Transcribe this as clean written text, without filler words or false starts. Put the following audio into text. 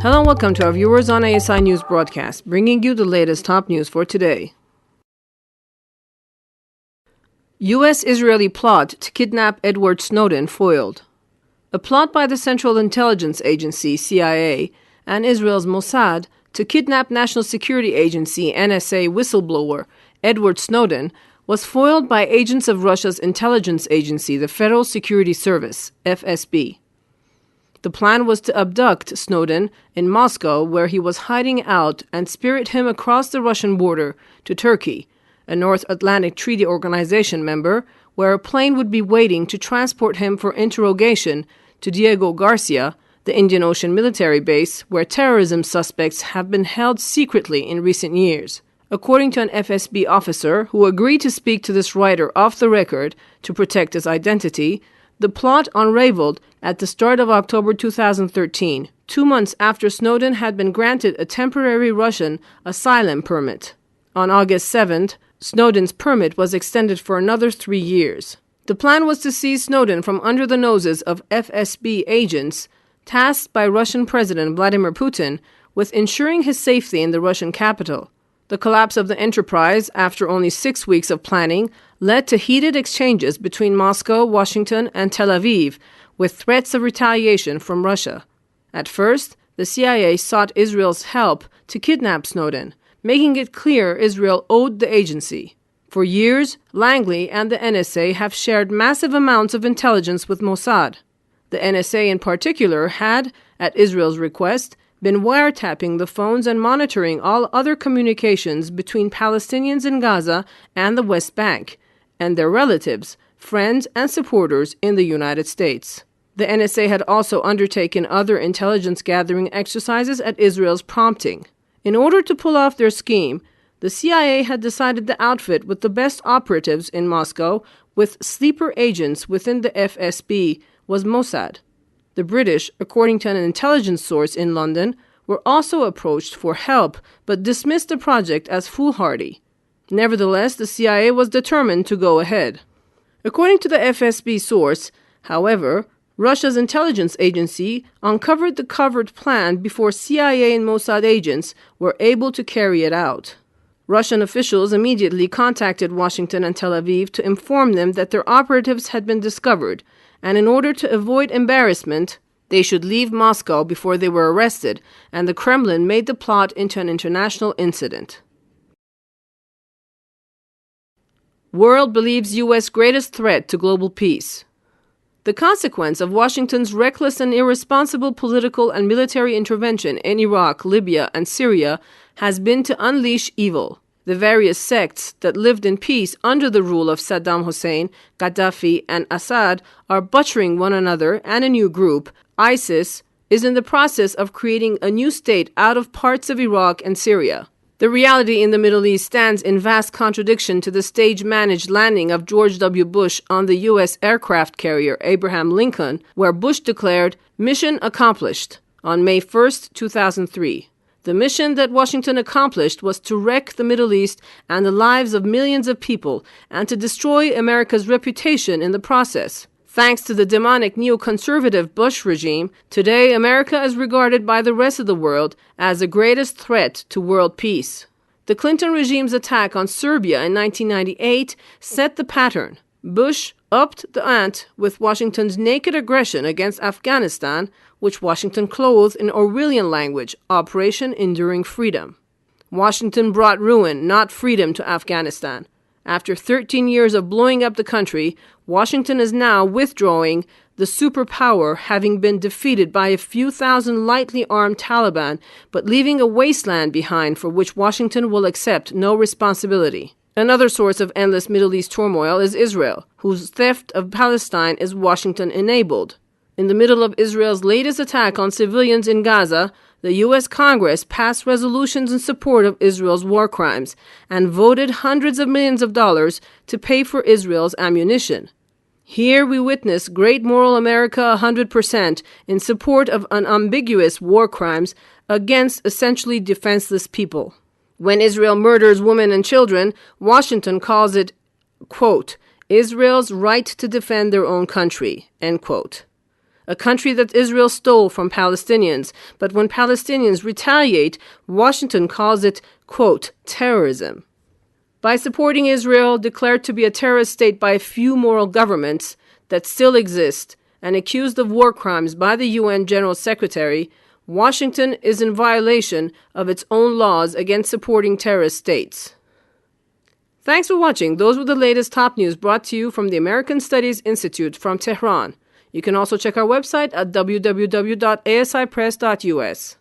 Hello and welcome to our viewers on ASI News broadcast, bringing you the latest top news for today. U.S.-Israeli plot to kidnap Edward Snowden foiled. A plot by the Central Intelligence Agency, CIA, and Israel's Mossad to kidnap National Security Agency, NSA whistleblower Edward Snowden was foiled by agents of Russia's intelligence agency, the Federal Security Service, FSB. The plan was to abduct Snowden in Moscow, where he was hiding out, and spirit him across the Russian border to Turkey, a North Atlantic Treaty Organization member, where a plane would be waiting to transport him for interrogation to Diego Garcia, the Indian Ocean military base, where terrorism suspects have been held secretly in recent years. According to an FSB officer who agreed to speak to this writer off the record to protect his identity, the plot unraveled at the start of October 2013, 2 months after Snowden had been granted a temporary Russian asylum permit. On August 7th, Snowden's permit was extended for another 3 years. The plan was to seize Snowden from under the noses of FSB agents tasked by Russian President Vladimir Putin with ensuring his safety in the Russian capital. The collapse of the enterprise, after only 6 weeks of planning, led to heated exchanges between Moscow, Washington, and Tel Aviv, with threats of retaliation from Russia. At first, the CIA sought Israel's help to kidnap Snowden, making it clear Israel owed the agency. For years, Langley and the NSA have shared massive amounts of intelligence with Mossad. The NSA in particular had, at Israel's request, been wiretapping the phones and monitoring all other communications between Palestinians in Gaza and the West Bank, and their relatives, friends, and supporters in the United States. The NSA had also undertaken other intelligence gathering exercises at Israel's prompting. In order to pull off their scheme, the CIA had decided to outfit with the best operatives in Moscow with sleeper agents within the FSB was Mossad. The British, according to an intelligence source in London, were also approached for help but dismissed the project as foolhardy. Nevertheless, the CIA was determined to go ahead. According to the FSB source, however, Russia's intelligence agency uncovered the covert plan before CIA and Mossad agents were able to carry it out. Russian officials immediately contacted Washington and Tel Aviv to inform them that their operatives had been discovered, and in order to avoid embarrassment, they should leave Moscow before they were arrested, and the Kremlin made the plot into an international incident. World believes U.S. greatest threat to global peace. The consequence of Washington's reckless and irresponsible political and military intervention in Iraq, Libya, and Syria has been to unleash evil. The various sects that lived in peace under the rule of Saddam Hussein, Gaddafi, and Assad are butchering one another, and a new group, ISIS, is in the process of creating a new state out of parts of Iraq and Syria. The reality in the Middle East stands in vast contradiction to the stage-managed landing of George W. Bush on the U.S. aircraft carrier Abraham Lincoln, where Bush declared, "Mission accomplished," on May 1, 2003. The mission that Washington accomplished was to wreck the Middle East and the lives of millions of people, and to destroy America's reputation in the process. Thanks to the demonic neoconservative Bush regime, today America is regarded by the rest of the world as the greatest threat to world peace. The Clinton regime's attack on Serbia in 1998 set the pattern. Bush upped the ante with Washington's naked aggression against Afghanistan, which Washington clothed in Orwellian language, Operation Enduring Freedom. Washington brought ruin, not freedom, to Afghanistan. After 13 years of blowing up the country, Washington is now withdrawing, the superpower having been defeated by a few thousand lightly armed Taliban, but leaving a wasteland behind for which Washington will accept no responsibility. Another source of endless Middle East turmoil is Israel, whose theft of Palestine is Washington-enabled. In the middle of Israel's latest attack on civilians in Gaza, the U.S. Congress passed resolutions in support of Israel's war crimes and voted hundreds of millions of dollars to pay for Israel's ammunition. Here we witness great moral America 100% in support of unambiguous war crimes against essentially defenseless people. When Israel murders women and children, Washington calls it, quote, Israel's right to defend their own country, end quote. a country that Israel stole from Palestinians. But when Palestinians retaliate, Washington calls it, quote, terrorism. By supporting Israel, declared to be a terrorist state by a few moral governments that still exist, and accused of war crimes by the UN General Secretary, Washington is in violation of its own laws against supporting terrorist states. Thanks for watching. Those were the latest top news brought to you from the American Studies Institute from Tehran. You can also check our website at www.asipress.us.